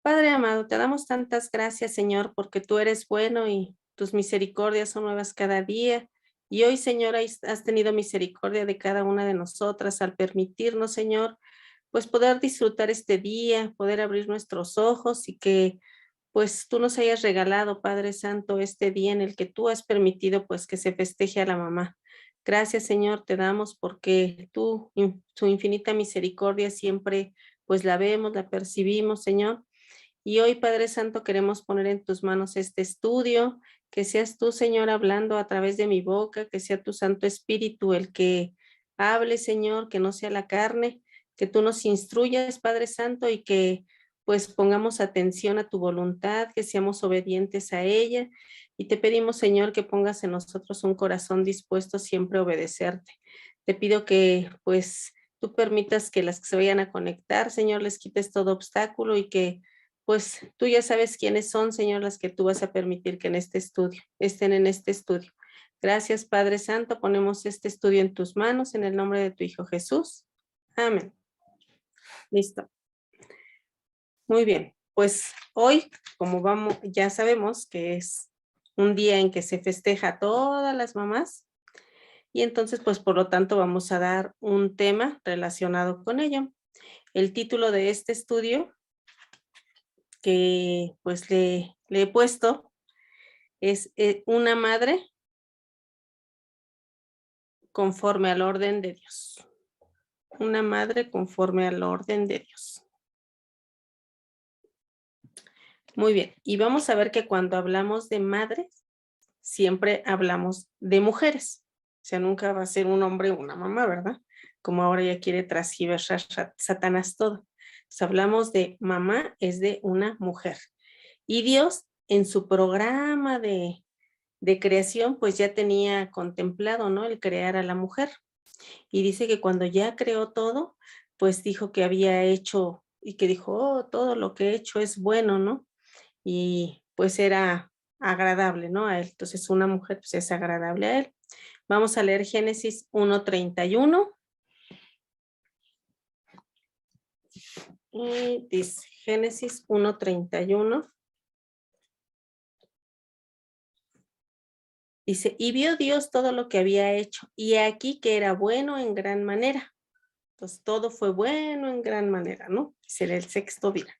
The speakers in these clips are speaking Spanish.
Padre amado, te damos tantas gracias, Señor, porque tú eres bueno y tus misericordias son nuevas cada día. Y hoy, Señor, has tenido misericordia de cada una de nosotras al permitirnos, Señor, pues poder disfrutar este día, poder abrir nuestros ojos y que pues tú nos hayas regalado, Padre Santo, este día en el que tú has permitido pues que se festeje a la mamá. Gracias, Señor, te damos porque tú, su infinita misericordia siempre pues la vemos, la percibimos, Señor. Y hoy, Padre Santo, queremos poner en tus manos este estudio, que seas tú, Señor, hablando a través de mi boca, que sea tu Santo Espíritu el que hable, Señor, que no sea la carne, que tú nos instruyas, Padre Santo, y que pues pongamos atención a tu voluntad, que seamos obedientes a ella. Y te pedimos, Señor, que pongas en nosotros un corazón dispuesto siempre a obedecerte. Te pido que pues tú permitas que las que se vayan a conectar, Señor, les quites todo obstáculo y que pues tú ya sabes quiénes son, Señor, las que tú vas a permitir que en este estudio, estén en este estudio. Gracias, Padre Santo. Ponemos este estudio en tus manos en el nombre de tu Hijo Jesús. Amén. Listo. Muy bien. Pues hoy, como vamos, ya sabemos que es un día en que se festeja a todas las mamás y entonces, pues por lo tanto, vamos a dar un tema relacionado con ello. El título de este estudio que pues le he puesto es una madre conforme al orden de Dios. Una madre conforme al orden de Dios. Muy bien. Y vamos a ver que cuando hablamos de madres, siempre hablamos de mujeres. O sea, nunca va a ser un hombre o una mamá, ¿verdad? Como ahora ya quiere transgiversar Satanás todo. Entonces hablamos de mamá, es de una mujer. Y Dios en su programa de creación, pues ya tenía contemplado, ¿no? El crear a la mujer. Y dice que cuando ya creó todo, pues dijo que había hecho y que dijo, oh, todo lo que he hecho es bueno, ¿no? Y pues era agradable, ¿no? A él. Entonces una mujer pues es agradable a él. Vamos a leer Génesis 1:31 y dice Génesis 1:31. Dice, y vio Dios todo lo que había hecho, y aquí que era bueno en gran manera. Entonces todo fue bueno en gran manera, ¿no? Será el sexto día.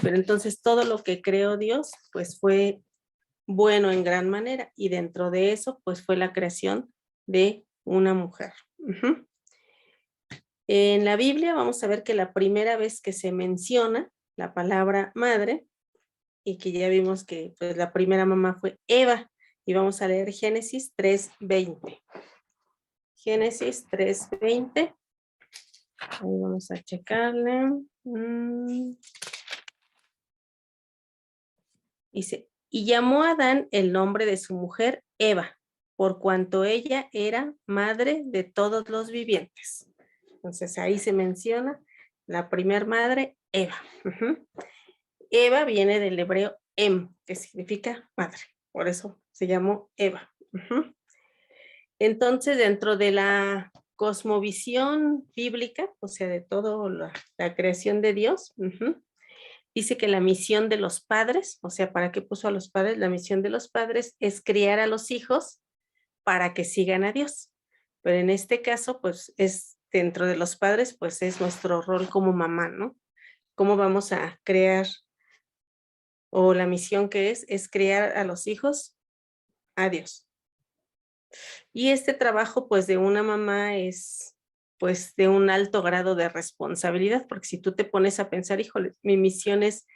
Pero entonces todo lo que creó Dios, pues fue bueno en gran manera y dentro de eso, pues fue la creación de una mujer. Uh-huh. En la Biblia vamos a ver que la primera vez que se menciona la palabra madre y que ya vimos que pues, la primera mamá fue Eva y vamos a leer Génesis 3:20. Génesis 3:20. Ahí vamos a checarle. Dice, y llamó a Adán el nombre de su mujer Eva, por cuanto ella era madre de todos los vivientes. Entonces ahí se menciona la primer madre, Eva. Uh-huh. Eva viene del hebreo que significa madre, por eso se llamó Eva. Uh-huh. Entonces, dentro de la cosmovisión bíblica, o sea, de toda la creación de Dios, uh-huh, dice que la misión de los padres, o sea, ¿para qué puso a los padres? La misión de los padres es criar a los hijos para que sigan a Dios. Pero en este caso, pues es dentro de los padres, pues es nuestro rol como mamá, ¿no? ¿Cómo vamos a crear o la misión que es criar a los hijos a Dios? Y este trabajo, pues de una mamá es pues de un alto grado de responsabilidad, porque si tú te pones a pensar, híjole, mi misión es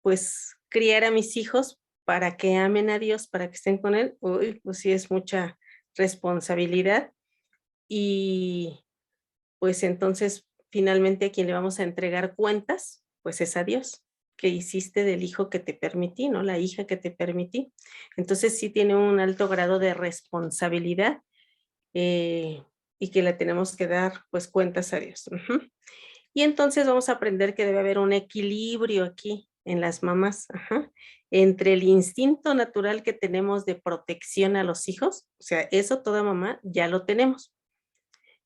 pues criar a mis hijos para que amen a Dios, para que estén con Él, uy, pues sí es mucha responsabilidad y pues entonces finalmente a quien le vamos a entregar cuentas, pues es a Dios, que hiciste del hijo que te permití, ¿no? La hija que te permití. Entonces sí tiene un alto grado de responsabilidad y que le tenemos que dar pues cuentas a Dios. Uh-huh. Y entonces vamos a aprender que debe haber un equilibrio aquí en las mamás, ajá, entre el instinto natural que tenemos de protección a los hijos, o sea, eso toda mamá ya lo tenemos,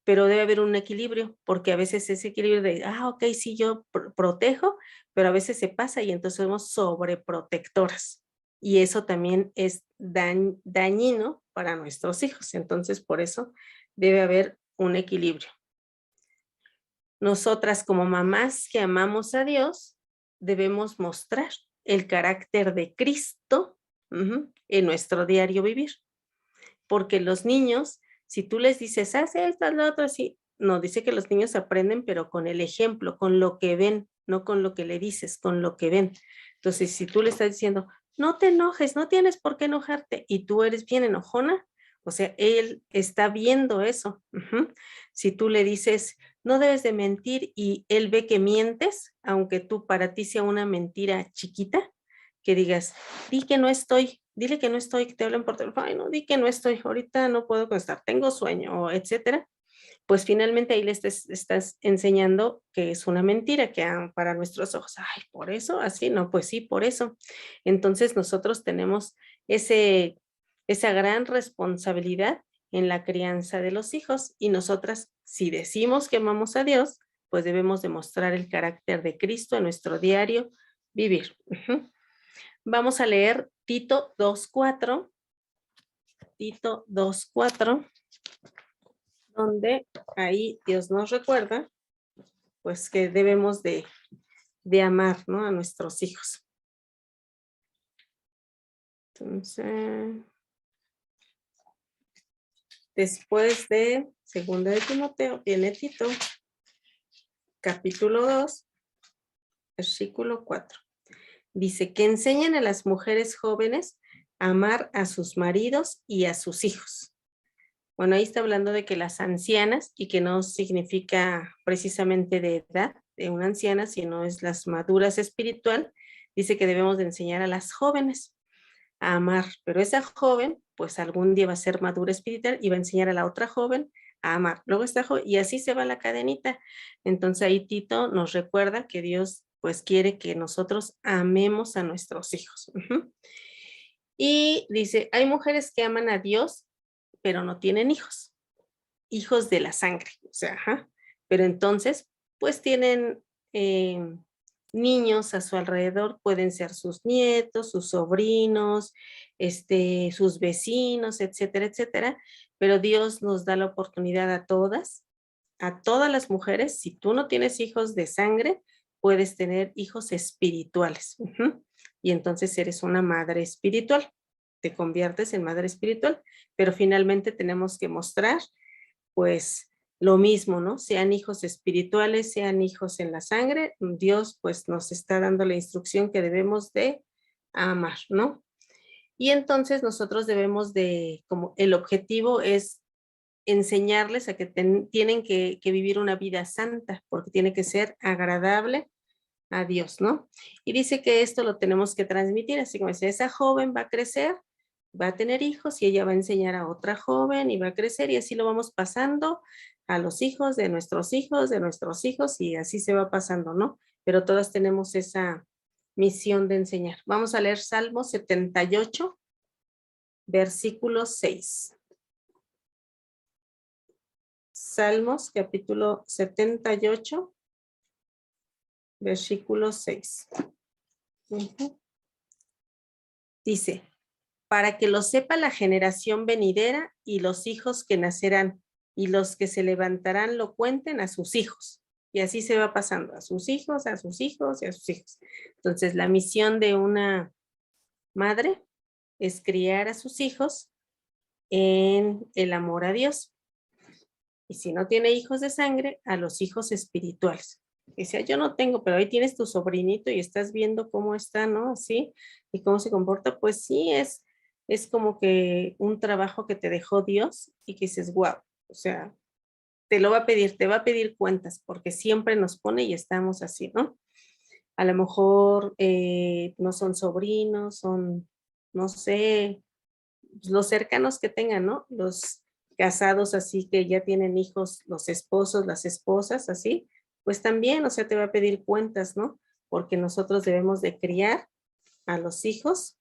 pero debe haber un equilibrio, porque a veces ese equilibrio de, ok, sí, yo protejo, pero a veces se pasa y entonces somos sobreprotectoras. Y eso también es dañino para nuestros hijos. Entonces, por eso debe haber un equilibrio. Nosotras como mamás que amamos a Dios, debemos mostrar el carácter de Cristo en nuestro diario vivir. Porque los niños, si tú les dices, haz esto, haz lo otro, así, no, dice que los niños aprenden, pero con el ejemplo, con lo que ven, no con lo que le dices, con lo que ven. Entonces, si tú le estás diciendo, no te enojes, no tienes por qué enojarte, y tú eres bien enojona, o sea, él está viendo eso. Si tú le dices, no debes de mentir, y él ve que mientes, aunque tú para ti sea una mentira chiquita, que digas, di que no estoy, dile que no estoy, que te hablen por teléfono, ay no, di que no estoy, ahorita no puedo contestar, tengo sueño, o etcétera, pues finalmente ahí le estás enseñando que es una mentira, que para nuestros ojos, ay, por eso, así, no, pues sí, por eso. Entonces nosotros tenemos esa gran responsabilidad en la crianza de los hijos y nosotras, si decimos que amamos a Dios, pues debemos demostrar el carácter de Cristo en nuestro diario vivir. Vamos a leer Tito 2:4. Tito 2:4, donde ahí Dios nos recuerda, pues que debemos de amar, ¿no? A nuestros hijos. Entonces, después de 2 de Timoteo, viene Tito, capítulo 2, versículo 4. Dice que enseñen a las mujeres jóvenes a amar a sus maridos y a sus hijos. Bueno, ahí está hablando de que las ancianas, y que no significa precisamente de edad de una anciana, sino es las maduras espiritual, dice que debemos de enseñar a las jóvenes a amar, pero esa joven, pues algún día va a ser madura espiritual y va a enseñar a la otra joven a amar. Luego esta joven, y así se va la cadenita. Entonces ahí Tito nos recuerda que Dios pues quiere que nosotros amemos a nuestros hijos. Y dice, hay mujeres que aman a Dios, pero no tienen hijos, hijos de la sangre, o sea, pero entonces, pues tienen niños a su alrededor, pueden ser sus nietos, sus sobrinos, sus vecinos, etcétera, etcétera, pero Dios nos da la oportunidad a todas las mujeres, si tú no tienes hijos de sangre, puedes tener hijos espirituales. Y entonces eres una madre espiritual, te conviertes en madre espiritual, pero finalmente tenemos que mostrar pues lo mismo, ¿no? Sean hijos espirituales, sean hijos en la sangre, Dios pues nos está dando la instrucción que debemos de amar, ¿no? Y entonces nosotros debemos de, como el objetivo es enseñarles a que tienen que vivir una vida santa, porque tiene que ser agradable a Dios, ¿no? Y dice que esto lo tenemos que transmitir, así como dice, esa joven va a crecer, va a tener hijos y ella va a enseñar a otra joven y va a crecer y así lo vamos pasando a los hijos de nuestros hijos, de nuestros hijos y así se va pasando, ¿no? Pero todas tenemos esa misión de enseñar. Vamos a leer Salmo 78, versículo 6. Salmos capítulo 78, versículo 6. Dice, para que lo sepa la generación venidera y los hijos que nacerán, y los que se levantarán lo cuenten a sus hijos. Y así se va pasando, a sus hijos, a sus hijos y a sus hijos. Entonces, la misión de una madre es criar a sus hijos en el amor a Dios. Y si no tiene hijos de sangre, a los hijos espirituales. Dice, yo no tengo, pero ahí tienes tu sobrinito y estás viendo cómo está, ¿no? Así, y cómo se comporta. Pues sí, es como que un trabajo que te dejó Dios y que dices, wow, o sea, te lo va a pedir, te va a pedir cuentas, porque siempre nos pone y estamos así, ¿no? A lo mejor no son sobrinos, son, no sé, los cercanos que tengan, ¿no? Los casados así que ya tienen hijos, los esposos, las esposas, así, pues también, o sea, te va a pedir cuentas, ¿no? Porque nosotros debemos de criar a los hijos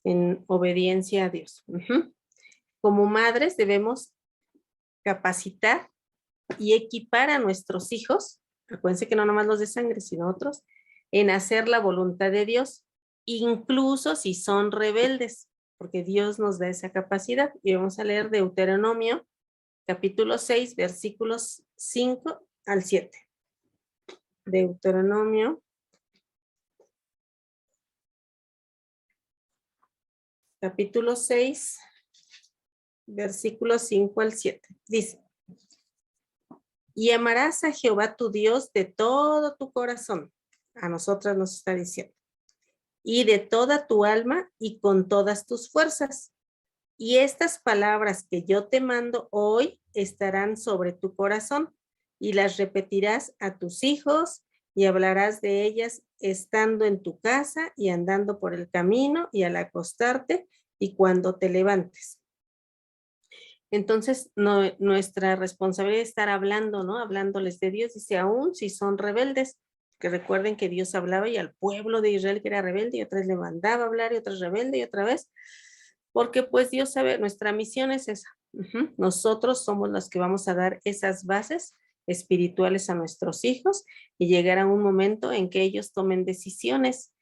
en obediencia a Dios. Como madres debemos capacitar y equipar a nuestros hijos, acuérdense que no nomás los de sangre, sino otros, en hacer la voluntad de Dios, incluso si son rebeldes, porque Dios nos da esa capacidad. Y vamos a leer Deuteronomio, capítulo 6, versículos 5 al 7. Deuteronomio, capítulo 6, versículos 5 al 7. Dice, y amarás a Jehová tu Dios de todo tu corazón. A nosotras nos está diciendo. Y de toda tu alma y con todas tus fuerzas. Y estas palabras que yo te mando hoy estarán sobre tu corazón y las repetirás a tus hijos y hablarás de ellas estando en tu casa y andando por el camino y al acostarte y cuando te levantes. Entonces, nuestra responsabilidad es estar hablando, ¿no? Hablándoles de Dios, dice, aún si son rebeldes, que recuerden que Dios hablaba y al pueblo de Israel que era rebelde y otra vez le mandaba a hablar y otra vez rebelde y otra vez, porque pues Dios sabe, nuestra misión es esa. Nosotros somos los que vamos a dar esas bases espirituales a nuestros hijos y llegar a un momento en que ellos tomen decisiones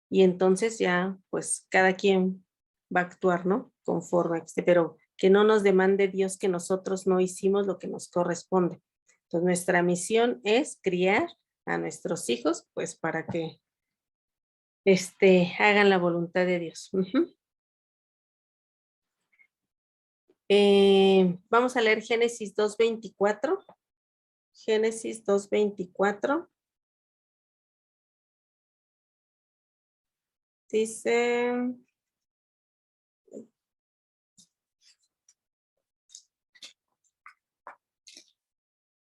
y entonces ya pues cada quien va a actuar, ¿no? Conforme a este, pero que no nos demande Dios que nosotros no hicimos lo que nos corresponde. Entonces nuestra misión es criar a nuestros hijos pues para que hagan la voluntad de Dios. Vamos a leer Génesis 2:24. Génesis 2:24. Dice,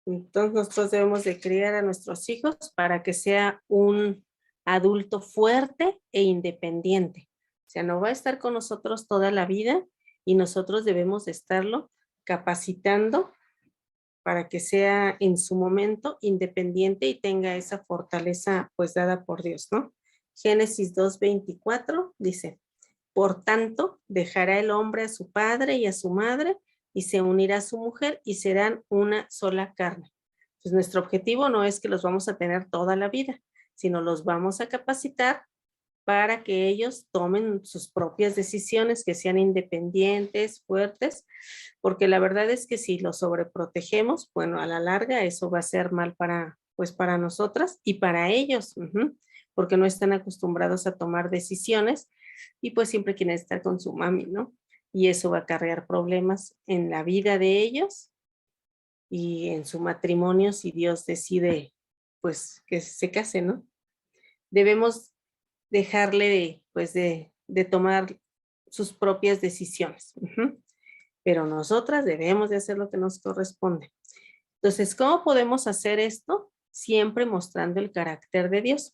entonces nosotros debemos de criar a nuestros hijos para que sea un adulto fuerte e independiente. O sea, no va a estar con nosotros toda la vida y nosotros debemos de estarlo capacitando para que sea en su momento independiente y tenga esa fortaleza pues dada por Dios, ¿no? Génesis 2:24 dice, por tanto, dejará el hombre a su padre y a su madre y se unirá a su mujer y serán una sola carne. Pues nuestro objetivo no es que los vamos a tener toda la vida, sino los vamos a capacitar para que ellos tomen sus propias decisiones, que sean independientes, fuertes, porque la verdad es que si los sobreprotegemos, bueno, a la larga eso va a ser mal para, pues para nosotras y para ellos, porque no están acostumbrados a tomar decisiones y pues siempre quieren estar con su mami, ¿no? Y eso va a acarrear problemas en la vida de ellos y en su matrimonio si Dios decide, pues, que se case, ¿no? Debemos dejarle de tomar sus propias decisiones. Pero nosotras debemos de hacer lo que nos corresponde. Entonces, ¿cómo podemos hacer esto? Siempre mostrando el carácter de Dios.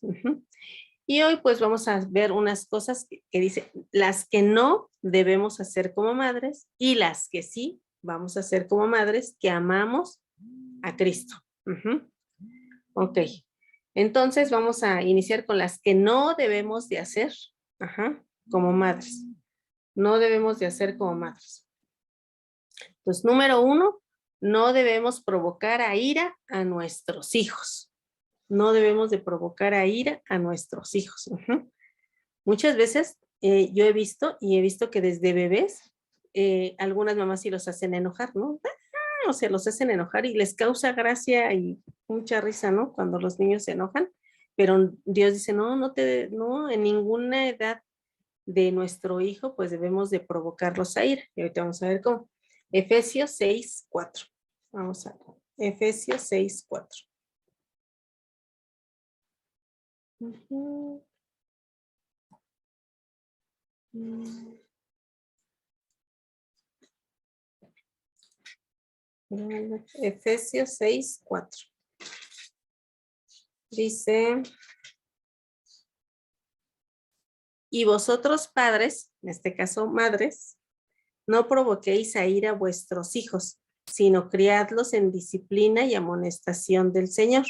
Y hoy pues vamos a ver unas cosas que dice, las que no debemos hacer como madres y las que sí vamos a hacer como madres que amamos a Cristo. Ok, entonces vamos a iniciar con las que no debemos de hacer como madres. No debemos de hacer como madres. Entonces, número 1, no debemos provocar a ira a nuestros hijos. No debemos de provocar a ira a nuestros hijos. Muchas veces yo he visto que desde bebés algunas mamás sí los hacen enojar, ¿no? O sea, los hacen enojar y les causa gracia y mucha risa, ¿no? Cuando los niños se enojan, pero Dios dice, no, en ninguna edad de nuestro hijo, pues debemos de provocarlos a ira. Y ahorita vamos a ver cómo. Efesios 6:4. Vamos a ver. Efesios 6:4. Efesios 6:4. Dice, y vosotros padres, en este caso madres, no provoquéis a ira a vuestros hijos, sino criadlos en disciplina y amonestación del Señor.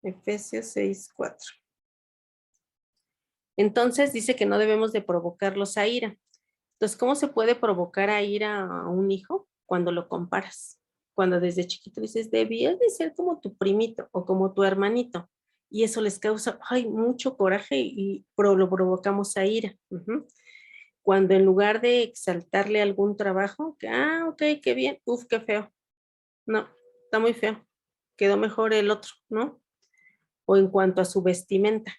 Efesios 6:4. Entonces dice que no debemos de provocarlos a ira. Entonces, ¿cómo se puede provocar a ira a un hijo? Cuando lo comparas. cuando desde chiquito dices, debías de ser como tu primito o como tu hermanito. Y eso les causa, ay, mucho coraje y lo provocamos a ira. Cuando en lugar de exaltarle algún trabajo, que, ok, qué bien, uf, qué feo. No, está muy feo. Quedó mejor el otro, ¿no? O en cuanto a su vestimenta.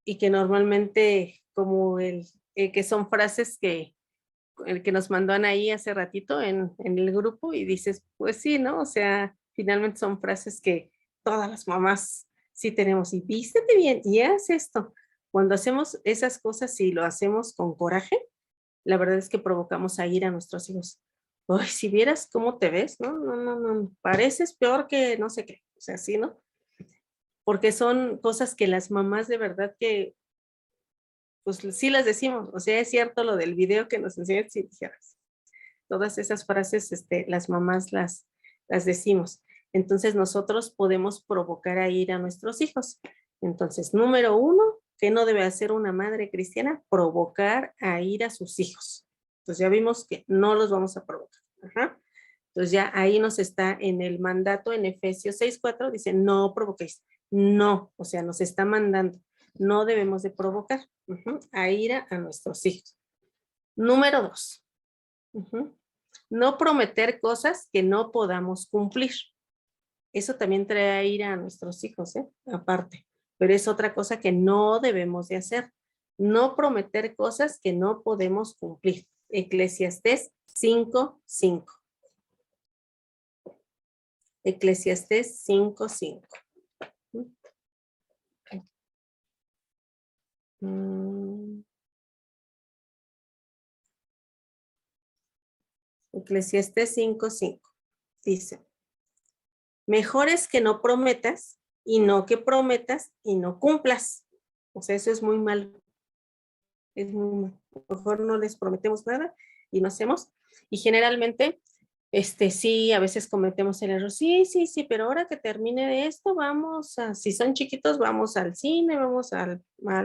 Y que normalmente, como que son frases que el que nos mandó Anaí hace ratito en el grupo y dices, pues sí, ¿no? O sea, finalmente son frases que todas las mamás sí tenemos y vístete bien y haz esto. Cuando hacemos esas cosas y lo hacemos con coraje, la verdad es que provocamos a ir a nuestros hijos. Ay, si vieras cómo te ves, ¿no? No, no, no, pareces peor que no sé qué. O sea, sí, ¿no? Porque son cosas que las mamás de verdad que pues sí las decimos, o sea, es cierto lo del video que nos enseñaste si dijeras. Todas esas frases, las mamás las decimos. Entonces nosotros podemos provocar a ir a nuestros hijos. Entonces, número uno, ¿qué no debe hacer una madre cristiana? Provocar a ir a sus hijos. Entonces ya vimos que no los vamos a provocar. Ajá. Entonces ya ahí nos está en el mandato en Efesios 6:4, dice, no provoquéis. No, o sea, nos está mandando. No debemos de provocar a ir a nuestros hijos. Número dos, no prometer cosas que no podamos cumplir. Eso también trae a ir a nuestros hijos, aparte. Pero es otra cosa que no debemos de hacer. No prometer cosas que no podemos cumplir. Eclesiastés 5:5. Eclesiastés 5:5. Eclesiastés 5:5 dice, mejor es que no prometas y no que prometas y no cumplas. O sea, eso es muy malo. Es muy malo. Mejor no les prometemos nada y no hacemos. Y generalmente, sí, a veces cometemos el error. Sí, sí, sí, pero ahora que termine de esto, vamos a, si son chiquitos, vamos al cine, vamos al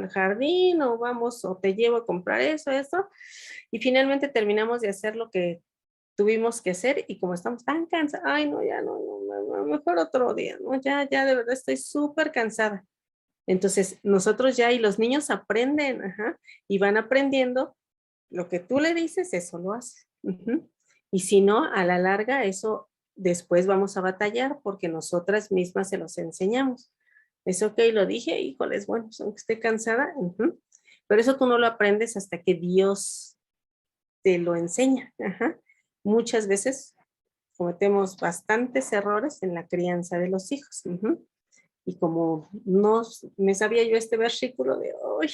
jardín o vamos, o te llevo a comprar eso, eso. Y finalmente terminamos de hacer lo que tuvimos que hacer y como estamos tan cansados, ay, no, ya no, mejor otro día, ¿no? Ya de verdad estoy súper cansada. Entonces, nosotros ya y los niños aprenden, y van aprendiendo lo que tú le dices, eso lo hace. Y si no, a la larga, eso después vamos a batallar porque nosotras mismas se los enseñamos. Es ok, lo dije, híjoles, bueno, aunque esté cansada, pero eso tú no lo aprendes hasta que Dios te lo enseña. Muchas veces cometemos bastantes errores en la crianza de los hijos. Y como no me sabía yo este versículo de hoy,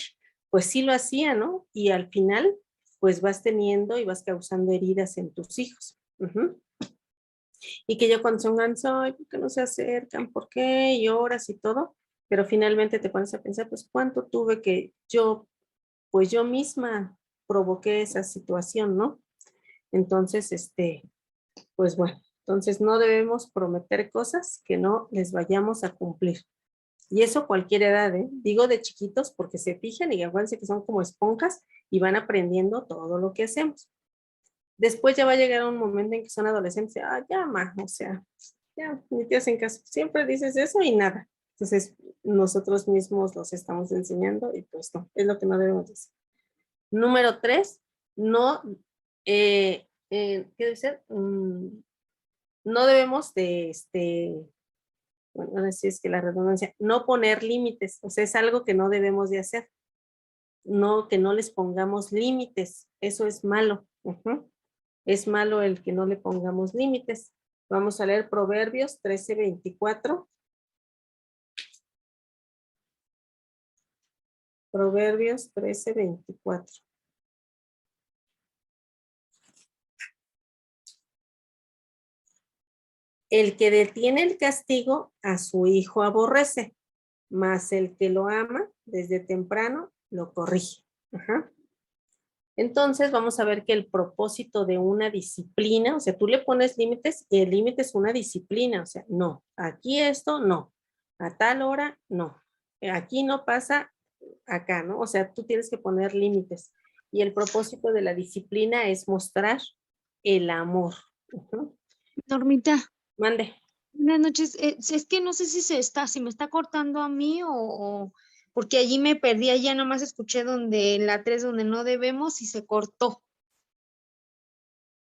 pues sí lo hacía, ¿no? Y al final, pues vas teniendo y vas causando heridas en tus hijos. Y que ya cuando son grandes, ay, ¿por qué no se acercan? ¿Por qué? Y horas y todo. Pero finalmente te pones a pensar, pues, ¿cuánto tuve que pues yo misma provoqué esa situación, ¿no? Entonces, pues bueno, entonces no debemos prometer cosas que no les vayamos a cumplir. Y eso a cualquier edad, ¿eh? Digo de chiquitos porque se fijan y acuérdense que son como esponjas y van aprendiendo todo lo que hacemos. Después ya va a llegar un momento en que son adolescentes, ya, ma, o sea, ya, ni te hacen caso. Siempre dices eso y nada. Entonces, nosotros mismos los estamos enseñando y pues no, es lo que no debemos decir. Número 3, no, ¿qué debe ser? No debemos de, bueno, así es que la redundancia, no poner límites, o sea, es algo que no debemos de hacer, no, que no les pongamos límites, eso es malo, es malo el que no le pongamos límites. Vamos a leer Proverbios 13:24. Proverbios 13:24. El que detiene el castigo a su hijo aborrece, mas el que lo ama desde temprano lo corrige. Entonces vamos a ver que el propósito de una disciplina, o sea, tú le pones límites y el límite es una disciplina, o sea, no, aquí esto no, a tal hora no, aquí no pasa, acá, ¿no? O sea, tú tienes que poner límites y el propósito de la disciplina es mostrar el amor. Normita, Mande. buenas noches. Es que no sé si me está cortando a mí porque allí me perdí, allá nomás escuché donde en la 3 donde no debemos y se cortó.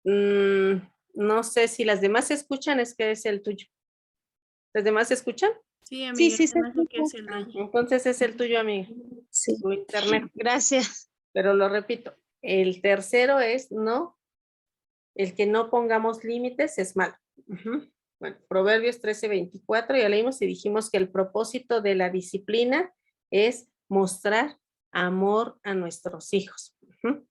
No sé si las demás se escuchan, es que es el tuyo. ¿Las demás se escuchan? Sí, Sí, amiga, sí se se me hace que escucha. es el de ella. Entonces es el tuyo, amiga. Sí, Tu internet. gracias. Pero lo repito, el tercero es no, el que no pongamos límites es malo. Ujú. Bueno, Proverbios 13:24, ya leímos y dijimos que el propósito de la disciplina es mostrar amor a nuestros hijos. Ujú.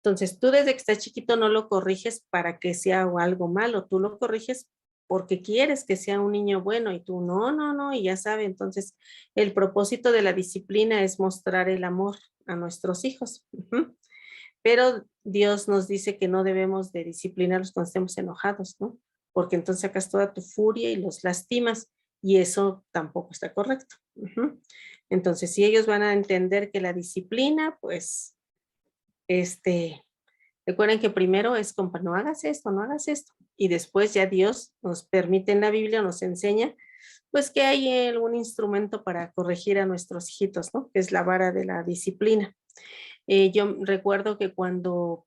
Entonces, tú desde que estás chiquito no lo corriges para que sea algo malo, tú lo corriges porque quieres que sea un niño bueno y tú no, no, no, y ya sabe. Entonces, el propósito de la disciplina es mostrar el amor a nuestros hijos. Ujú. Pero Dios nos dice que no debemos de disciplinarlos cuando estemos enojados, ¿no? Porque entonces sacas toda tu furia y los lastimas y eso tampoco está correcto. Ujú. Entonces, si ellos van a entender que la disciplina, pues, recuerden que primero es como, no hagas esto, no hagas esto. Y después ya Dios nos permite en la Biblia, nos enseña, pues que hay algún instrumento para corregir a nuestros hijitos, ¿no? Que es la vara de la disciplina. Yo recuerdo que cuando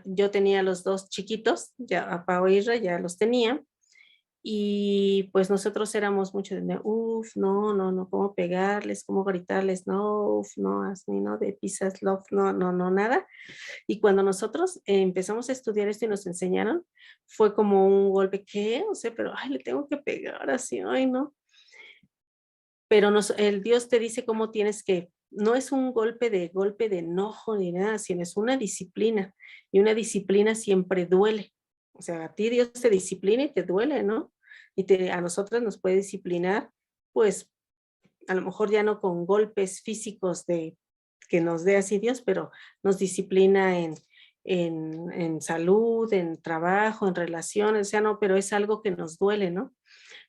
yo tenía los dos chiquitos, ya a Pau e Isra ya los tenía, y pues nosotros éramos mucho de, uff, no, no, no, cómo pegarles, cómo gritarles, no, uff, no, Asmi, no, de pisas, love, no, no, no, nada. Y cuando nosotros empezamos a estudiar esto y nos enseñaron, fue como un golpe, ¿qué? O sea, pero, ay, le tengo que pegar así, ay, no. Pero el Dios te dice cómo tienes que, no es un golpe de enojo ni nada, sino es una disciplina. Y una disciplina siempre duele. O sea, a ti Dios te disciplina y te duele, ¿no? A nosotros nos puede disciplinar, pues a lo mejor ya no con golpes físicos de que nos dé así Dios, pero nos disciplina en salud, en trabajo, en relaciones, o sea, no, pero es algo que nos duele, ¿no?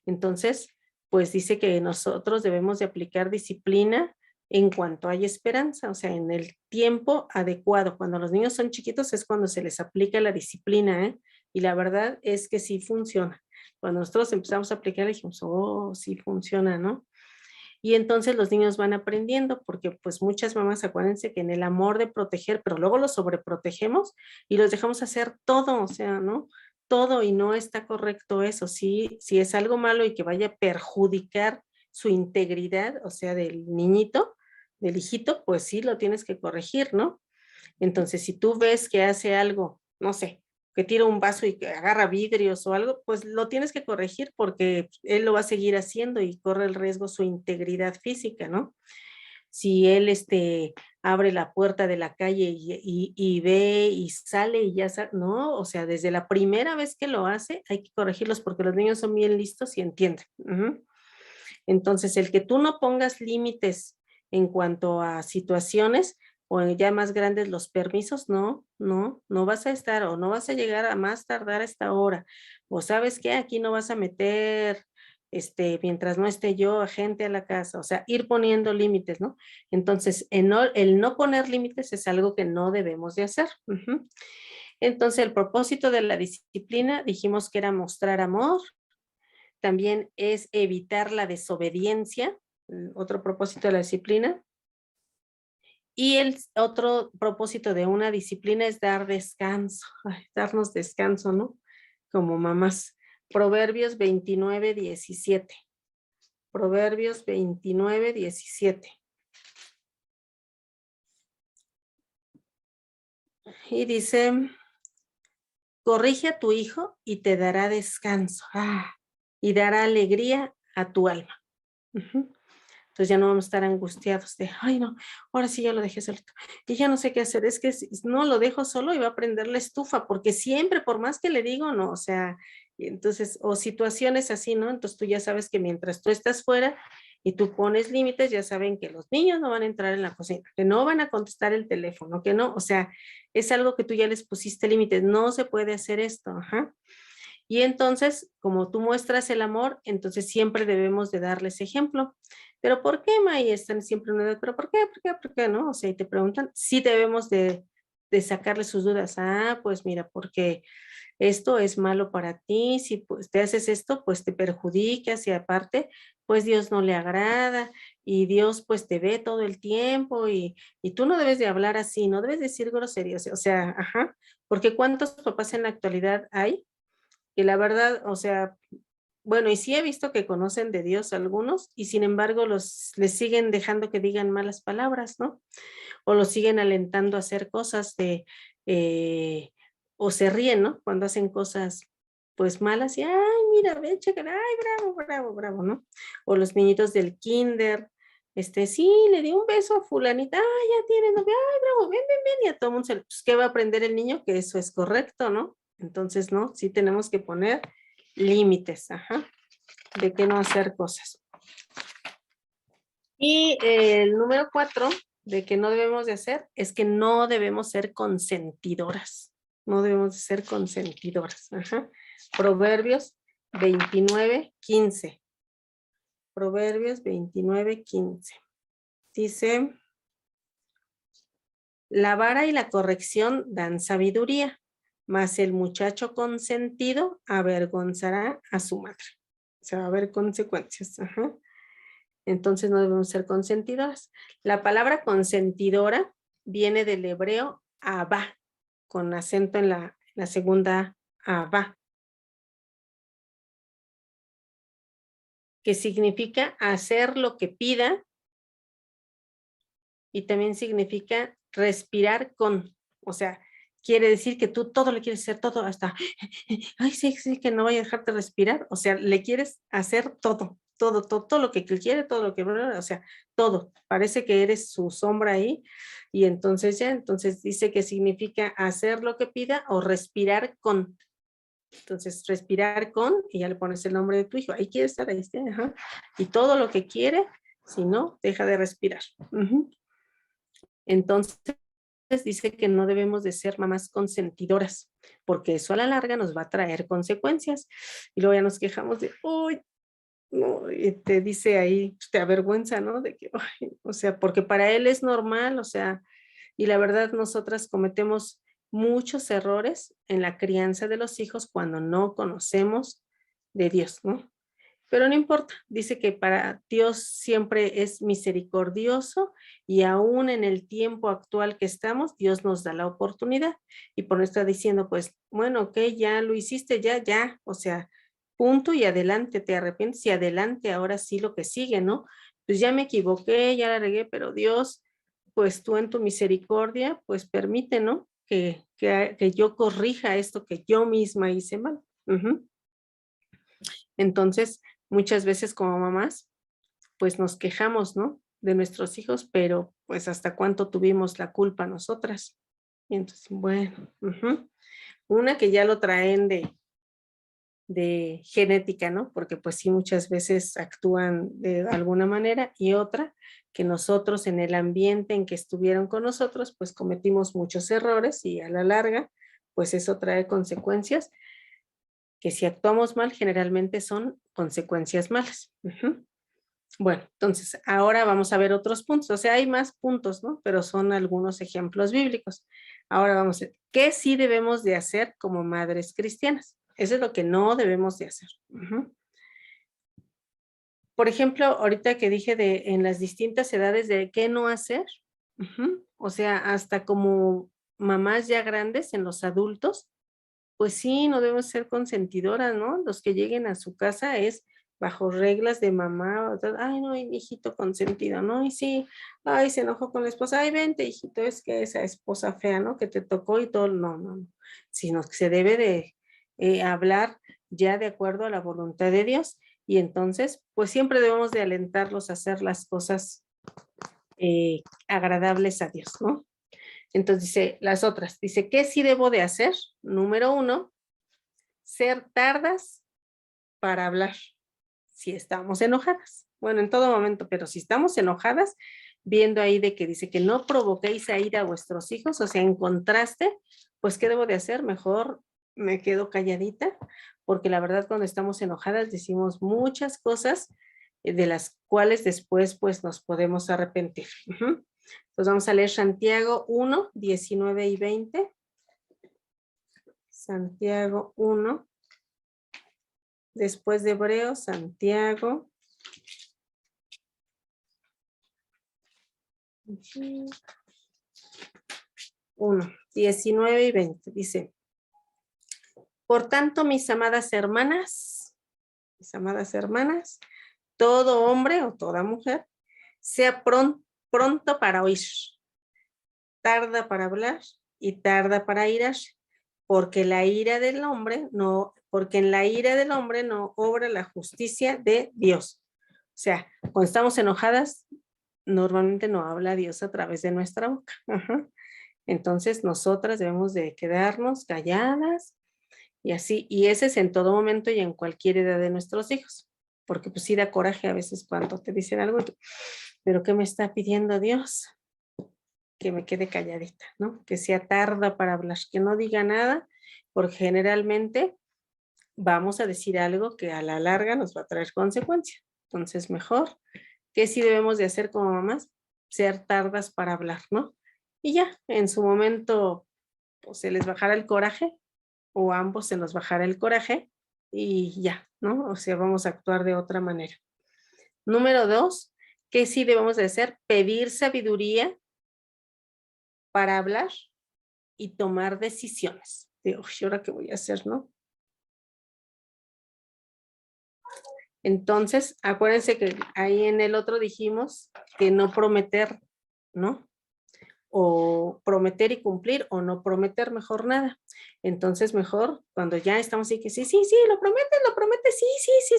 Entonces, pues dice que nosotros debemos de aplicar disciplina en cuanto hay esperanza, o sea, en el tiempo adecuado. Cuando los niños son chiquitos es cuando se les aplica la disciplina, ¿eh? Y la verdad es que sí funciona. Cuando nosotros empezamos a aplicar, dijimos, oh, sí funciona, ¿no? Y entonces los niños van aprendiendo, porque pues muchas mamás, acuérdense que en el amor de proteger, pero luego los sobreprotegemos y los dejamos hacer todo, o sea, ¿no? Todo y no está correcto eso. Sí, si es algo malo y que vaya a perjudicar su integridad, o sea, del niñito, del hijito, pues sí lo tienes que corregir, ¿no? Entonces, si tú ves que hace algo, no sé, que tira un vaso y que agarra vidrios o algo, pues lo tienes que corregir porque él lo va a seguir haciendo y corre el riesgo su integridad física, ¿no? Si él abre la puerta de la calle y ve y sale y ya sabe, no, o sea, desde la primera vez que lo hace hay que corregirlos porque los niños son bien listos y entienden. Ujú. Entonces, el que tú no pongas límites en cuanto a situaciones o ya más grandes los permisos, no, no, no vas a estar o no vas a llegar a más tardar a esta hora. O sabes qué, aquí no vas a meter, mientras no esté yo, a gente a la casa. O sea, ir poniendo límites, ¿no? Entonces, el no poner límites es algo que no debemos de hacer. Ujú. Entonces, el propósito de la disciplina, dijimos que era mostrar amor, también es evitar la desobediencia, otro propósito de la disciplina. Y el otro propósito de una disciplina es dar descanso, darnos descanso, ¿no? Como mamás. Proverbios 29:17. Proverbios 29:17. Y dice, corrige a tu hijo y te dará descanso, y dará alegría a tu alma. Ujú. Entonces ya no vamos a estar angustiados de, ay no, ahora sí ya lo dejé solito y ya no sé qué hacer, es que si no lo dejo solo y va a prender la estufa, porque siempre, por más que le digo, no, o sea, y entonces, o situaciones así, ¿no? Entonces tú ya sabes que mientras tú estás fuera y tú pones límites, ya saben que los niños no van a entrar en la cocina, que no van a contestar el teléfono, que no, o sea, es algo que tú ya les pusiste límites, no se puede hacer esto, ajá. Y entonces, como tú muestras el amor, entonces siempre debemos de darles ejemplo. ¿Pero por qué, May? Están siempre en una edad, ¿pero por qué? ¿Por qué? ¿Por qué? ¿No? O sea, y te preguntan, sí debemos de de sacarle sus dudas. Ah, pues mira, porque esto es malo para ti, si pues te haces esto, pues te perjudicas y aparte, pues Dios no le agrada y Dios pues te ve todo el tiempo y tú no debes de hablar así, no debes decir groserías, o sea, ajá, porque ¿cuántos papás en la actualidad hay? Que la verdad, o sea, bueno, y sí he visto que conocen de Dios algunos y sin embargo les siguen dejando que digan malas palabras, ¿no? O los siguen alentando a hacer cosas eh, o se ríen, ¿no? Cuando hacen cosas pues malas y, ay, mira, ve, chécala, ay, bravo, bravo, bravo, ¿no? O los niñitos del kinder, sí, le di un beso a fulanita, ay, ya tiene novia, ay, bravo, ven, ven, ven, y a todo mundo pues, ¿qué va a aprender el niño? Que eso es correcto, ¿no? Entonces, no, sí tenemos que poner límites, ajá, de que no hacer cosas. Y el número 4 de que no debemos de hacer es que no debemos ser consentidoras. No debemos de ser consentidoras. Ajá. Proverbios 29:15. Proverbios 29:15. Dice, la vara y la corrección dan sabiduría, mas el muchacho consentido avergonzará a su madre. O sea, va a haber consecuencias. Ajá. Entonces no debemos ser consentidoras. La palabra consentidora viene del hebreo abá, con acento en la segunda abá, que significa hacer lo que pida y también significa respirar con, o sea, quiere decir que tú todo le quieres hacer, todo hasta, ay, sí, sí, que no vaya a dejarte respirar, o sea, le quieres hacer todo, todo, todo, todo lo que él quiere, todo lo que, o sea, todo, parece que eres su sombra ahí, y entonces ya, entonces dice que significa hacer lo que pida o respirar con, entonces respirar con, y ya le pones el nombre de tu hijo, ahí quiere estar, ahí está, ajá, y todo lo que quiere, si no, deja de respirar. Entonces, dice que no debemos de ser mamás consentidoras, porque eso a la larga nos va a traer consecuencias. Y luego ya nos quejamos de, uy, no, y te dice ahí, te avergüenza, ¿no? De que, ay, o sea, porque para él es normal, o sea, y la verdad nosotras cometemos muchos errores en la crianza de los hijos cuando no conocemos de Dios, ¿no? Pero no importa, dice que para Dios siempre es misericordioso y aún en el tiempo actual que estamos, Dios nos da la oportunidad. Y por eso está diciendo, pues, bueno, ok, ya lo hiciste, ya, ya, o sea, punto y adelante, te arrepientes y adelante, ahora sí lo que sigue, ¿no? Pues ya me equivoqué, ya la regué, pero Dios, pues tú en tu misericordia, pues permite, ¿no? Que yo corrija esto que yo misma hice mal. Entonces, muchas veces como mamás, pues nos quejamos, ¿no? De nuestros hijos, pero pues hasta cuánto tuvimos la culpa nosotras. Y entonces, bueno, una que ya lo traen de genética, ¿no? Porque pues sí, muchas veces actúan de alguna manera y otra que nosotros en el ambiente en que estuvieron con nosotros, pues cometimos muchos errores y a la larga, pues eso trae consecuencias que si actuamos mal, generalmente son consecuencias malas. Bueno, entonces ahora vamos a ver otros puntos. O sea, hay más puntos, ¿no? Pero son algunos ejemplos bíblicos. Ahora vamos a ver, ¿qué sí debemos de hacer como madres cristianas? Eso es lo que no debemos de hacer. Por ejemplo, ahorita que dije de en las distintas edades de qué no hacer, o sea, hasta como mamás ya grandes en los adultos, pues sí, no debemos ser consentidoras, ¿no? Los que lleguen a su casa es bajo reglas de mamá, o sea, ay, no, mi hijito consentido, ¿no? Y sí, ay, se enojó con la esposa, ay, vente, hijito, es que esa esposa fea, ¿no? Que te tocó y todo, no, no, no, sino que se debe de hablar ya de acuerdo a la voluntad de Dios y entonces, pues siempre debemos de alentarlos a hacer las cosas agradables a Dios, ¿no? Entonces dice, las otras, dice, ¿qué sí debo de hacer? Número 1, ser tardas para hablar si estamos enojadas. Bueno, en todo momento, pero si estamos enojadas, viendo ahí de que dice que no provoquéis a ira a vuestros hijos, o sea, en contraste, pues, ¿qué debo de hacer? Mejor me quedo calladita, porque la verdad cuando estamos enojadas decimos muchas cosas de las cuales después pues nos podemos arrepentir. Entonces vamos a leer Santiago 1, 19 y 20. Santiago 1. Después de Hebreos, Santiago. 1, 19 y 20. Dice, por tanto, mis amadas hermanas, todo hombre o toda mujer, sea pronto para oír, tarda para hablar y tarda para irarse, porque en la ira del hombre no obra la justicia de Dios. O sea, cuando estamos enojadas, normalmente no habla Dios a través de nuestra boca. Ajá. Entonces, nosotras debemos de quedarnos calladas y así, y ese es en todo momento y en cualquier edad de nuestros hijos, porque pues sí da coraje a veces cuando te dicen algo, pero ¿qué me está pidiendo Dios? Que me quede calladita, ¿no? Que sea tarda para hablar, que no diga nada, porque generalmente vamos a decir algo que a la larga nos va a traer consecuencias. Entonces, mejor, ¿qué sí debemos de hacer como mamás? Ser tardas para hablar, ¿no? Y ya, en su momento, pues se les bajará el coraje, o a ambos se nos bajará el coraje, y ya, ¿no? O sea, vamos a actuar de otra manera. Número 2, ¿qué sí debemos de hacer? Pedir sabiduría para hablar y tomar decisiones. De, uy, ¿ahora qué voy a hacer, no? Entonces, acuérdense que ahí en el otro dijimos que no prometer, ¿no? O prometer y cumplir, o no prometer, mejor nada. Entonces, mejor cuando ya estamos así que sí, lo promete,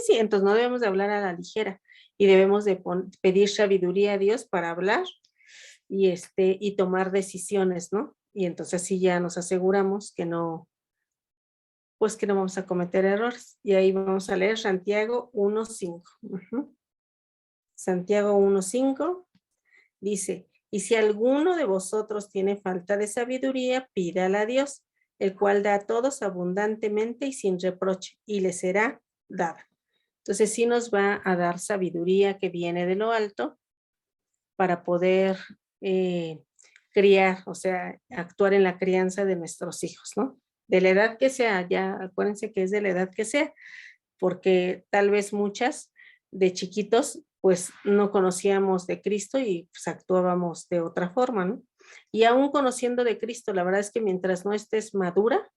sí. Entonces no debemos de hablar a la ligera y debemos de pedir sabiduría a Dios para hablar y tomar decisiones, ¿no? Y entonces sí ya nos aseguramos que no, pues que no vamos a cometer errores. Y ahí vamos a leer Santiago 1:5. Santiago 1:5 dice, y si alguno de vosotros tiene falta de sabiduría, pídala a Dios, el cual da a todos abundantemente y sin reproche, y le será dada. Entonces sí nos va a dar sabiduría que viene de lo alto para poder criar, o sea, actuar en la crianza de nuestros hijos, ¿no? De la edad que sea, ya acuérdense que es de la edad que sea, porque tal vez muchas de chiquitos pues no conocíamos de Cristo y pues actuábamos de otra forma, ¿no? Y aún conociendo de Cristo, la verdad es que mientras no estés madura,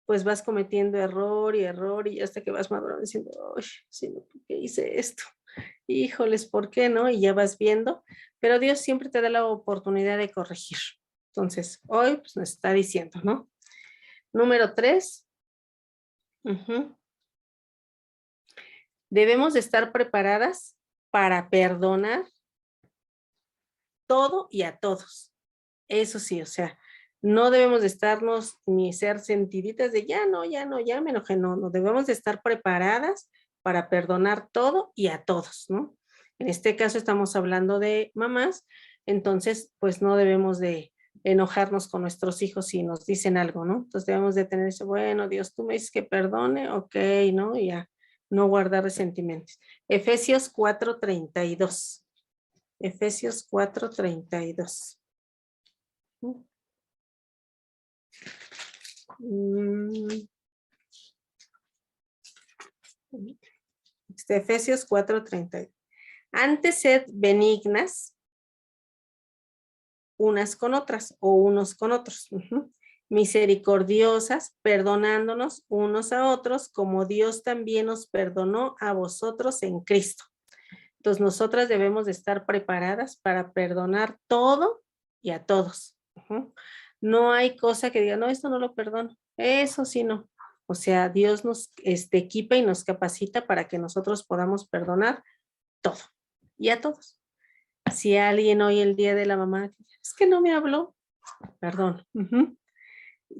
pues vas cometiendo error y hasta que vas madurando diciendo, ¡ay, sí, ¿por qué hice esto? Híjoles, ¿por qué no? Y ya vas viendo, pero Dios siempre te da la oportunidad de corregir. Entonces, hoy pues nos está diciendo, ¿no? Número 3, debemos de estar preparadas para perdonar todo y a todos. Eso sí, o sea, no debemos de estarnos ni ser sentiditas de ya me enojé, no debemos de estar preparadas para perdonar todo y a todos, ¿no? En este caso estamos hablando de mamás, entonces pues no debemos de enojarnos con nuestros hijos si nos dicen algo, ¿no? Entonces debemos de tener eso, bueno, Dios, tú me dices que perdone, ok, ¿no? Y ya, no guardar resentimientos. Efesios 4:32. Efesios 4:32. Efesios 4:32. Antes sed benignas unas con otras o unos con otros. Misericordiosas, perdonándonos unos a otros, como Dios también nos perdonó a vosotros en Cristo. Entonces, nosotras debemos de estar preparadas para perdonar todo y a todos. No hay cosa que diga, no, esto no lo perdono. Eso sí no. O sea, Dios nos equipa y nos capacita para que nosotros podamos perdonar todo y a todos. Si alguien hoy el día de la mamá, es que no me habló, perdón,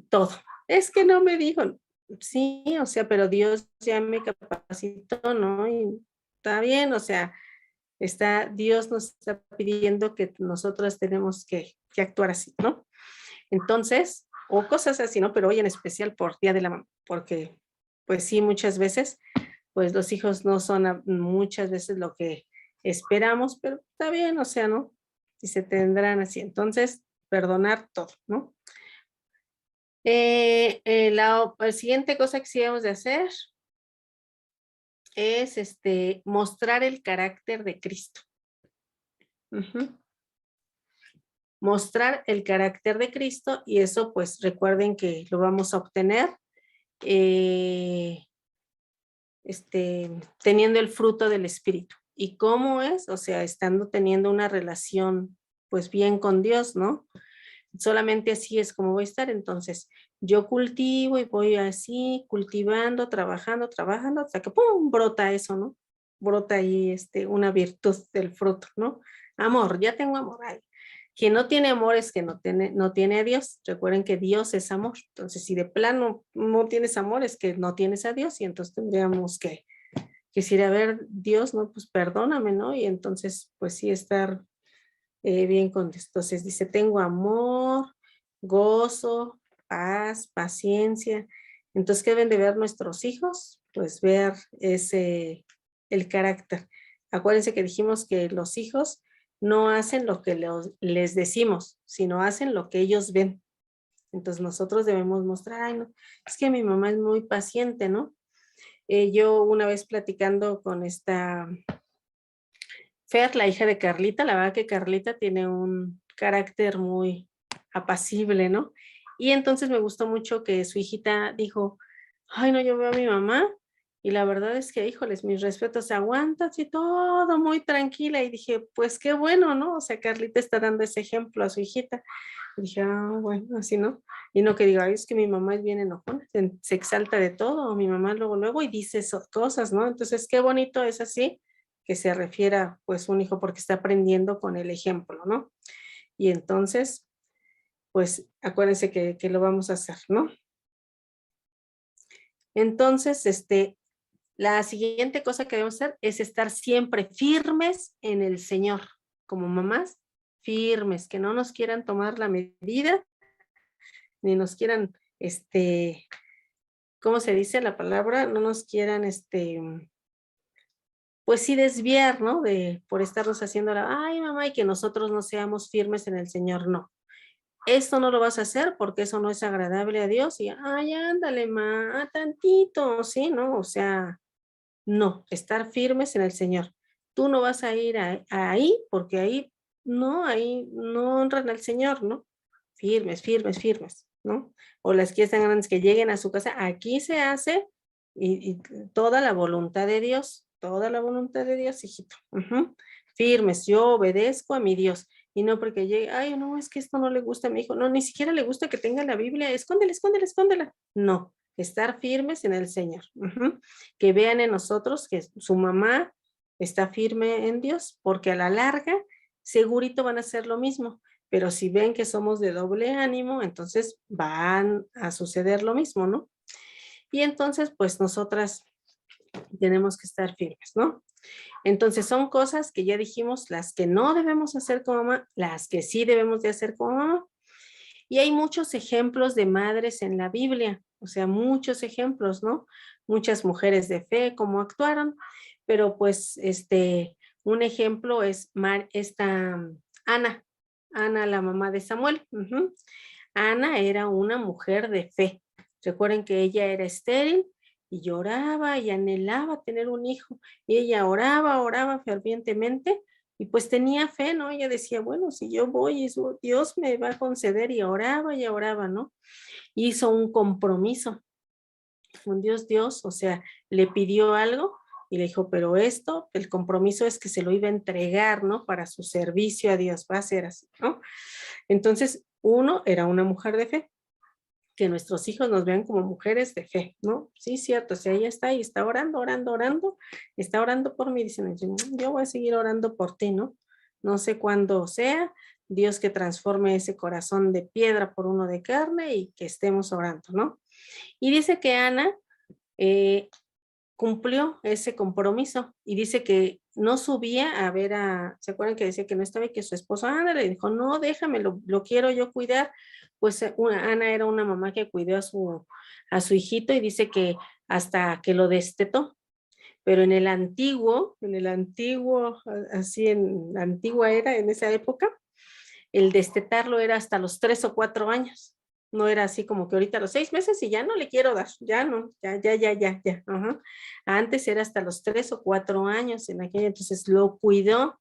todo. Es que no me dijo, sí, o sea, pero Dios ya me capacitó, ¿no? Y está bien, o sea, Dios nos está pidiendo que nosotros tenemos que actuar así, ¿no? Entonces, o cosas así, ¿no? Pero hoy en especial por Día de la Mamá, porque pues sí, muchas veces, pues los hijos no son muchas veces lo que esperamos, pero está bien, o sea, ¿no? Dice, tendrán así. Entonces, perdonar todo, ¿no? La siguiente cosa que sí debemos de hacer es mostrar el carácter de Cristo. Ujú. Mostrar el carácter de Cristo, y eso pues recuerden que lo vamos a obtener teniendo el fruto del Espíritu. ¿Y cómo es? O sea, teniendo una relación pues bien con Dios, ¿no? Solamente así es como voy a estar. Entonces, yo cultivo y voy así, cultivando, trabajando, hasta que ¡pum! Brota eso, ¿no? Brota ahí una virtud del fruto, ¿no? Amor, ya tengo amor. Ay, quien no tiene amor es que no tiene a Dios. Recuerden que Dios es amor. Entonces, si de plano no tienes amor, es que no tienes a Dios, y entonces tendríamos que decir, a ver, Dios, no, pues perdóname, ¿no? Y entonces, pues sí, estar bien con Dios. Entonces dice, tengo amor, gozo, paz, paciencia. Entonces, ¿qué deben de ver nuestros hijos? Pues ver el carácter. Acuérdense que dijimos que los hijos no hacen lo que les decimos, sino hacen lo que ellos ven. Entonces nosotros debemos mostrar, ay, no, es que mi mamá es muy paciente, ¿no? Yo una vez platicando con esta Fer, la hija de Carlita, la verdad que Carlita tiene un carácter muy apacible, ¿no? Y entonces me gustó mucho que su hijita dijo, ay, no, yo veo a mi mamá y la verdad es que, híjoles, mis respetos, se aguanta así todo muy tranquila. Y dije, pues qué bueno, ¿no? O sea, Carlita está dando ese ejemplo a su hijita. Y dije, ah, bueno, así, ¿no? Y no que diga, ay, es que mi mamá es bien enojona, se exalta de todo, mi mamá luego y dice esas cosas, ¿no? Entonces, qué bonito es así, que se refiera pues un hijo, porque está aprendiendo con el ejemplo, ¿no? Y entonces, pues acuérdense que lo vamos a hacer, ¿no? Entonces, la siguiente cosa que debemos hacer es estar siempre firmes en el Señor, como mamás, firmes, que no nos quieran tomar la medida, ni nos quieran, ¿cómo se dice la palabra? No nos quieran, pues sí desviar, ¿no? Por estarnos haciendo ay, mamá, y que nosotros no seamos firmes en el Señor, no. Esto no lo vas a hacer porque eso no es agradable a Dios, y, ay, ándale, ma, tantito, ¿sí? ¿No? O sea, no, estar firmes en el Señor. Tú no vas a ir ahí porque ahí no honran al Señor, ¿no? Firmes, firmes, firmes, ¿no? O las que están grandes que lleguen a su casa, aquí se hace y toda la voluntad de Dios, toda la voluntad de Dios, hijito. Firmes, yo obedezco a mi Dios. Y no porque llegue, ay, no, es que esto no le gusta a mi hijo. No, ni siquiera le gusta que tenga la Biblia. Escóndela, escóndela, escóndela. No, estar firmes en el Señor. Que vean en nosotros que su mamá está firme en Dios, porque a la larga segurito van a hacer lo mismo. Pero si ven que somos de doble ánimo, entonces van a suceder lo mismo, ¿no? Y entonces, pues nosotras tenemos que estar firmes, ¿no? Entonces son cosas que ya dijimos, las que no debemos hacer como mamá, las que sí debemos de hacer como mamá. Y hay muchos ejemplos de madres en la Biblia, o sea, muchos ejemplos, ¿no? Muchas mujeres de fe, cómo actuaron, pero pues un ejemplo es Ana, la mamá de Samuel. Ana era una mujer de fe. Recuerden que ella era estéril y lloraba y anhelaba tener un hijo. Y ella oraba fervientemente y pues tenía fe, ¿no? Ella decía, bueno, si yo voy, Dios me va a conceder, y oraba, ¿no? Hizo un compromiso con Dios, o sea, le pidió algo y le dijo, pero el compromiso es que se lo iba a entregar, ¿no? Para su servicio a Dios, va a ser así, ¿no? Entonces, era una mujer de fe, que nuestros hijos nos vean como mujeres de fe, ¿no? Sí, cierto, o sea, ella está ahí, está orando, está orando por mí, dicen, yo voy a seguir orando por ti, ¿no? No sé cuándo sea, Dios que transforme ese corazón de piedra por uno de carne y que estemos orando, ¿no? Y dice que Ana cumplió ese compromiso y dice que no subía a ver ¿se acuerdan que decía que no estaba y que su esposo, Ana le dijo, no, déjame, lo quiero yo cuidar? Pues Ana era una mamá que cuidó a su hijito y dice que hasta que lo destetó. Pero así en la antigua era, en esa época, el destetarlo era hasta los 3 o 4 años. No era así como que ahorita a los 6 meses y ya no le quiero dar, ya no, ya. Ajá. Antes era hasta los 3 o 4 años en aquella, entonces lo cuidó.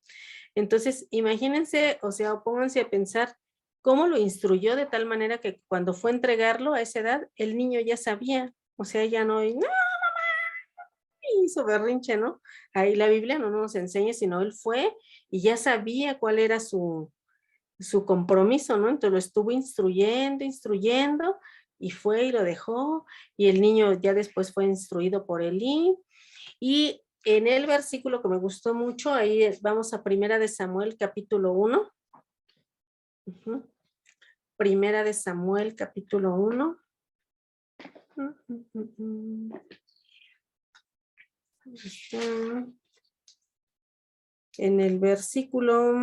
Entonces, imagínense, o sea, pónganse a pensar cómo lo instruyó de tal manera que cuando fue a entregarlo a esa edad, el niño ya sabía, o sea, ya no, no, hizo berrinche, ¿no? Ahí la Biblia no nos enseña, sino él fue y ya sabía cuál era su compromiso, ¿no? Entonces lo estuvo instruyendo, y fue y lo dejó, y el niño ya después fue instruido por Elí. Y en el versículo que me gustó mucho, ahí vamos a Primera de Samuel, capítulo 1. Primera de Samuel, capítulo 1. En el versículo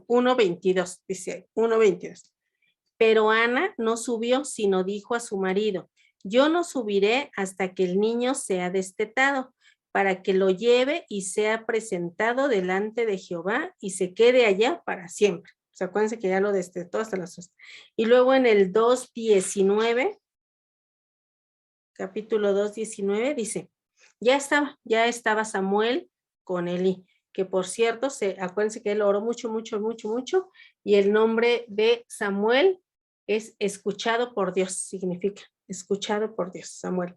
1:22, dice 1:22. Pero Ana no subió, sino dijo a su marido: yo no subiré hasta que el niño sea destetado, para que lo lleve y sea presentado delante de Jehová y se quede allá para siempre. O sea, acuérdense que ya lo destetó hasta las 2. Y luego en el 2:19, capítulo 2:19, dice: ya estaba Samuel con Elí, que por cierto, acuérdense que él oró mucho, y el nombre de Samuel es escuchado por Dios, significa escuchado por Dios, Samuel.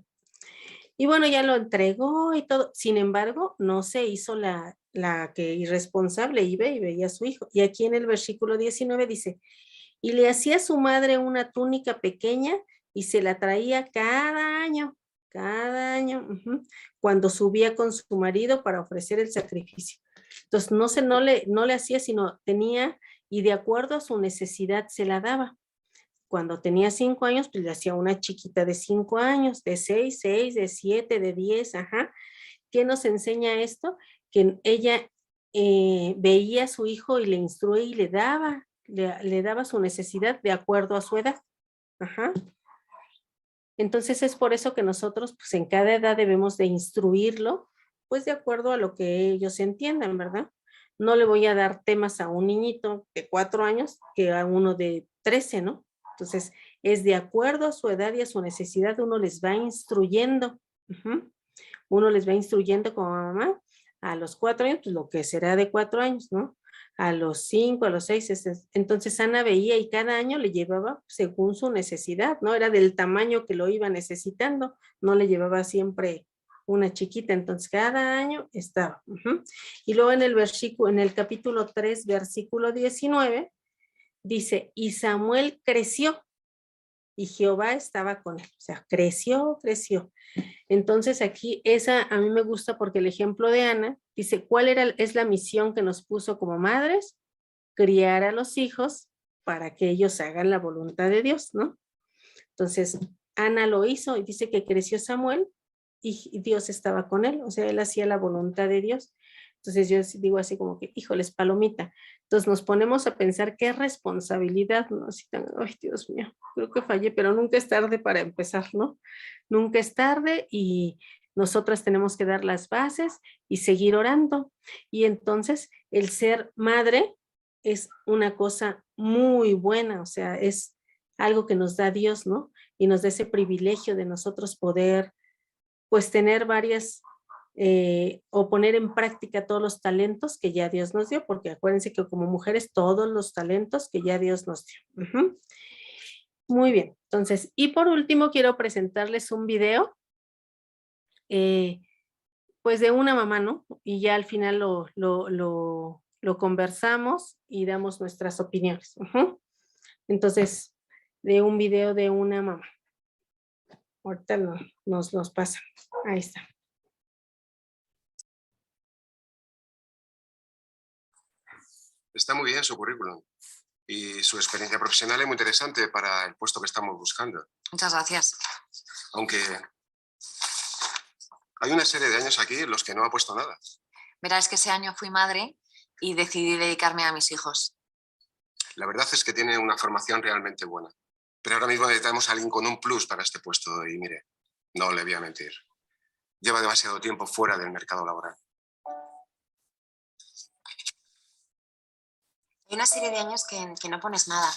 Y bueno, ya lo entregó y todo. Sin embargo, no se hizo la que irresponsable iba y veía a su hijo. Y aquí en el versículo 19 dice: y le hacía a su madre una túnica pequeña y se la traía cada año, cuando subía con su marido para ofrecer el sacrificio. Entonces, no le hacía, sino tenía, y de acuerdo a su necesidad se la daba. Cuando tenía 5 años, pues le hacía una chiquita de 5 años, de 6, de 7, de 10, ajá. ¿Qué nos enseña esto? Que ella veía a su hijo y le instruía y le daba su necesidad de acuerdo a su edad. Ajá. Entonces es por eso que nosotros, pues en cada edad debemos de instruirlo, pues de acuerdo a lo que ellos entiendan, ¿verdad? No le voy a dar temas a un niñito de 4 años que a uno de 13, ¿no? Entonces es de acuerdo a su edad y a su necesidad, uno les va instruyendo. Uno les va instruyendo como mamá. A los 4 años, pues lo que será de 4 años, ¿no? A los 5, a los 6, entonces Ana veía y cada año le llevaba según su necesidad, ¿no? Era del tamaño que lo iba necesitando, no le llevaba siempre una chiquita, entonces cada año estaba. Y luego en el capítulo 3, versículo 19, dice: y Samuel creció y Jehová estaba con él, o sea, creció. Entonces aquí a mí me gusta porque el ejemplo de Ana dice: es la misión que nos puso como madres? Criar a los hijos para que ellos hagan la voluntad de Dios, ¿no? Entonces Ana lo hizo y dice que creció Samuel y Dios estaba con él, o sea, él hacía la voluntad de Dios. Entonces yo digo así como que, híjoles, palomita. Entonces nos ponemos a pensar qué responsabilidad, ¿no? Así tan, ay, Dios mío, creo que fallé, pero nunca es tarde para empezar, ¿no? Nunca es tarde y nosotras tenemos que dar las bases y seguir orando. Y entonces el ser madre es una cosa muy buena, o sea, es algo que nos da Dios, ¿no? Y nos da ese privilegio de nosotros poder, pues, tener varias o poner en práctica todos los talentos que ya Dios nos dio, porque acuérdense que como mujeres todos los talentos que ya Dios nos dio. Muy bien, entonces, y por último quiero presentarles un video, pues de una mamá, ¿no? Y ya al final lo conversamos y damos nuestras opiniones. Entonces, de un video de una mamá. Ahorita nos pasa. Ahí está. Está muy bien su currículum y su experiencia profesional es muy interesante para el puesto que estamos buscando. Muchas gracias. Aunque hay una serie de años aquí en los que no ha puesto nada. Verás que ese año fui madre y decidí dedicarme a mis hijos. La verdad es que tiene una formación realmente buena. Pero ahora mismo necesitamos a alguien con un plus para este puesto y mire, no le voy a mentir. Lleva demasiado tiempo fuera del mercado laboral. Hay una serie de años que no pones nada.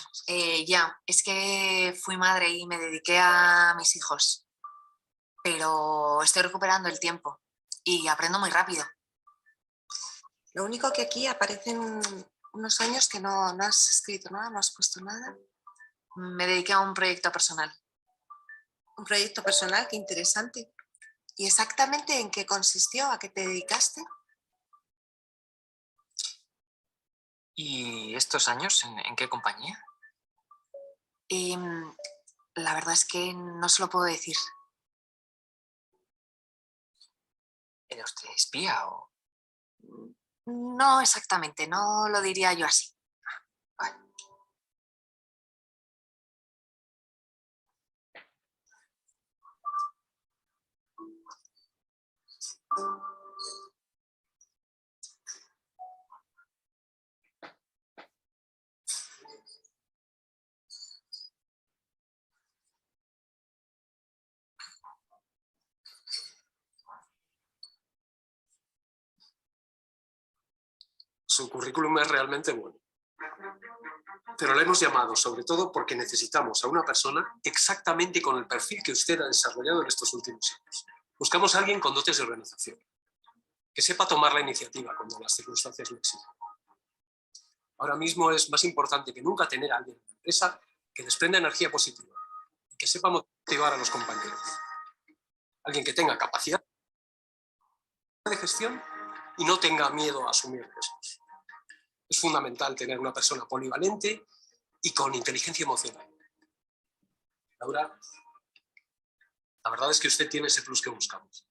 Ya, es que fui madre y me dediqué a mis hijos. Pero estoy recuperando el tiempo y aprendo muy rápido. Lo único que aquí aparecen unos años que no has escrito nada, no has puesto nada. Me dediqué a un proyecto personal. Un proyecto personal, qué interesante. ¿Y exactamente en qué consistió? ¿A qué te dedicaste? ¿Y estos años en qué compañía? La verdad es que no se lo puedo decir. ¿Era usted espía o...? No exactamente, no lo diría yo así. Vale. Su currículum es realmente bueno. Pero le hemos llamado sobre todo porque necesitamos a una persona exactamente con el perfil que usted ha desarrollado en estos últimos años. Buscamos a alguien con dotes de organización, que sepa tomar la iniciativa cuando las circunstancias lo exigen. Ahora mismo es más importante que nunca tener a alguien en la empresa que desprenda energía positiva y que sepa motivar a los compañeros. Alguien que tenga capacidad de gestión y no tenga miedo a asumir riesgos. Es fundamental tener una persona polivalente y con inteligencia emocional. Laura, la verdad es que usted tiene ese plus que buscamos.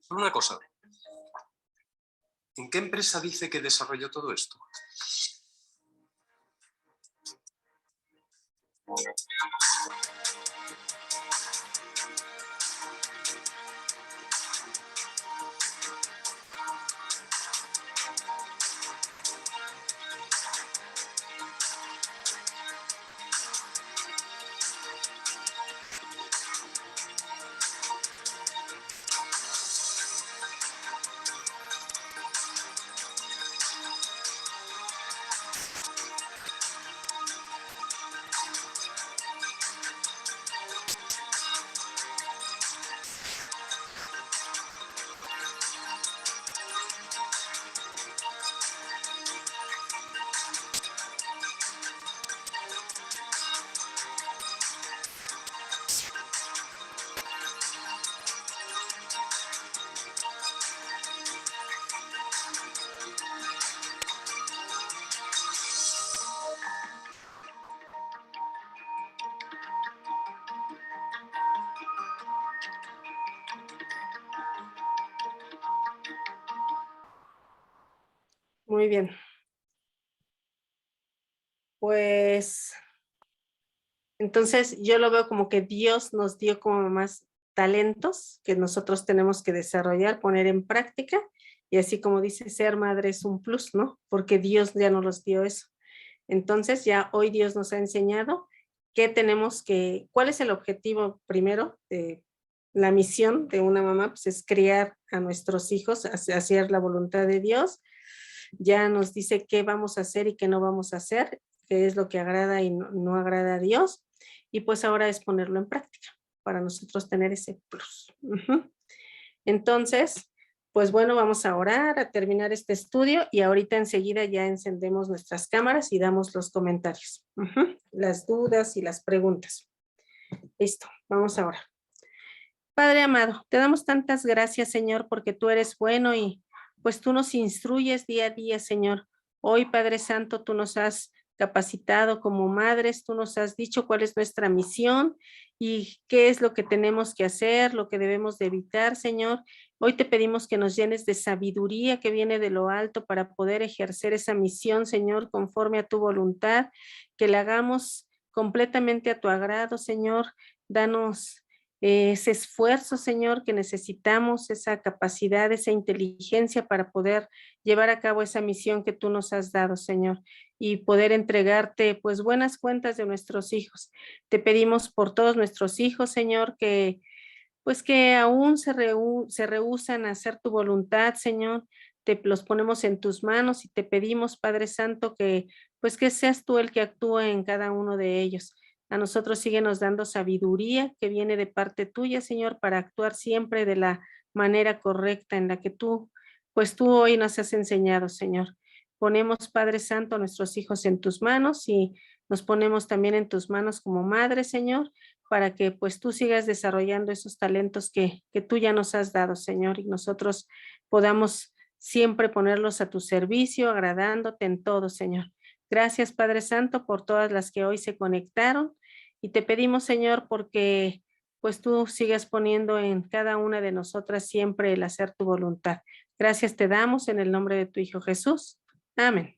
Solo una cosa. ¿En qué empresa dice que desarrolló todo esto? Muy bien. Pues entonces yo lo veo como que Dios nos dio como más talentos que nosotros tenemos que desarrollar, poner en práctica, y así como dice, ser madre es un plus, ¿no? Porque Dios ya nos los dio eso. Entonces ya hoy Dios nos ha enseñado qué tenemos que, cuál es el objetivo primero de la misión de una mamá, pues es criar a nuestros hijos, hacer la voluntad de Dios. Ya nos dice qué vamos a hacer y qué no vamos a hacer, qué es lo que agrada y no agrada a Dios, y pues ahora es ponerlo en práctica para nosotros tener ese plus. Entonces, pues bueno, vamos a orar, a terminar este estudio y ahorita enseguida ya encendemos nuestras cámaras y damos los comentarios, las dudas y las preguntas. Listo, vamos a orar. Padre amado, te damos tantas gracias, Señor, porque tú eres bueno y pues tú nos instruyes día a día, Señor. Hoy, Padre Santo, tú nos has capacitado como madres, tú nos has dicho cuál es nuestra misión y qué es lo que tenemos que hacer, lo que debemos de evitar, Señor. Hoy te pedimos que nos llenes de sabiduría que viene de lo alto para poder ejercer esa misión, Señor, conforme a tu voluntad, que la hagamos completamente a tu agrado, Señor. Danos ese esfuerzo, Señor, que necesitamos, esa capacidad, esa inteligencia para poder llevar a cabo esa misión que tú nos has dado, Señor, y poder entregarte pues buenas cuentas de nuestros hijos. Te pedimos por todos nuestros hijos, Señor, que pues que aún se rehúsan a hacer tu voluntad, Señor. Te los ponemos en tus manos y te pedimos, Padre Santo, que pues que seas tú el que actúe en cada uno de ellos. A nosotros síguenos dando sabiduría que viene de parte tuya, Señor, para actuar siempre de la manera correcta en la que pues tú hoy nos has enseñado, Señor. Ponemos, Padre Santo, a nuestros hijos en tus manos y nos ponemos también en tus manos como madre, Señor, para que pues tú sigas desarrollando esos talentos que tú ya nos has dado, Señor, y nosotros podamos siempre ponerlos a tu servicio, agradándote en todo, Señor. Gracias, Padre Santo, por todas las que hoy se conectaron y te pedimos, Señor, porque pues tú sigas poniendo en cada una de nosotras siempre el hacer tu voluntad. Gracias te damos en el nombre de tu Hijo Jesús. Amén.